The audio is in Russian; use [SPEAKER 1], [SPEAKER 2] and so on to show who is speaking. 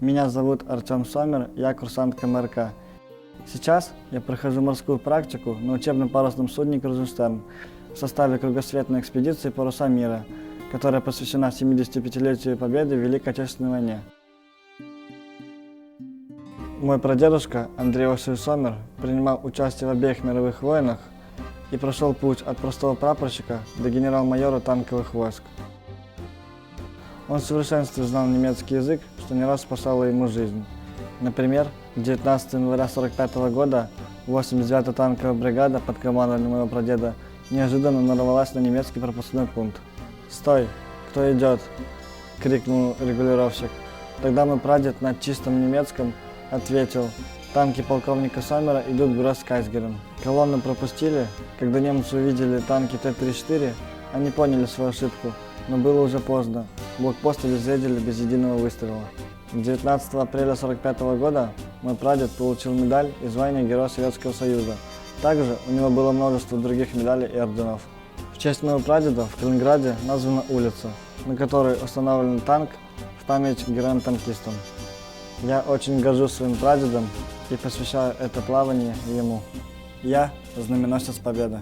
[SPEAKER 1] Меня зовут Артем Сомер, я курсант КМРК. Сейчас я прохожу морскую практику на учебном парусном судне «Крузенштерн» в составе кругосветной экспедиции «Паруса мира», которая посвящена 75-летию победы в Великой Отечественной войне. Мой прадедушка Андрей Васильевич Сомер принимал участие в обеих мировых войнах и прошел путь от простого прапорщика до генерал-майора танковых войск. Он в совершенстве знал немецкий язык, что не раз спасало ему жизнь. Например, 19 января 1945 года 89-я танковая бригада под командованием моего прадеда неожиданно нарвалась на немецкий пропускной пункт. «Стой! Кто идет?» – крикнул регулировщик. Тогда мой прадед на чистом немецком ответил: «Танки полковника Сомера идут в Гросс-Кайзгерен». Колонну пропустили. Когда немцы увидели танки Т-34, они поняли свою ошибку, но было уже поздно. Блокпост обезвредили без единого выстрела. 19 апреля 1945 года мой прадед получил медаль и звание Героя Советского Союза. Также у него было множество других медалей и орденов. В честь моего прадеда в Калининграде названа улица, на которой установлен танк в память героям-танкистам. Я очень горжусь своим прадедом и посвящаю это плавание ему. Я знаменосец Победы.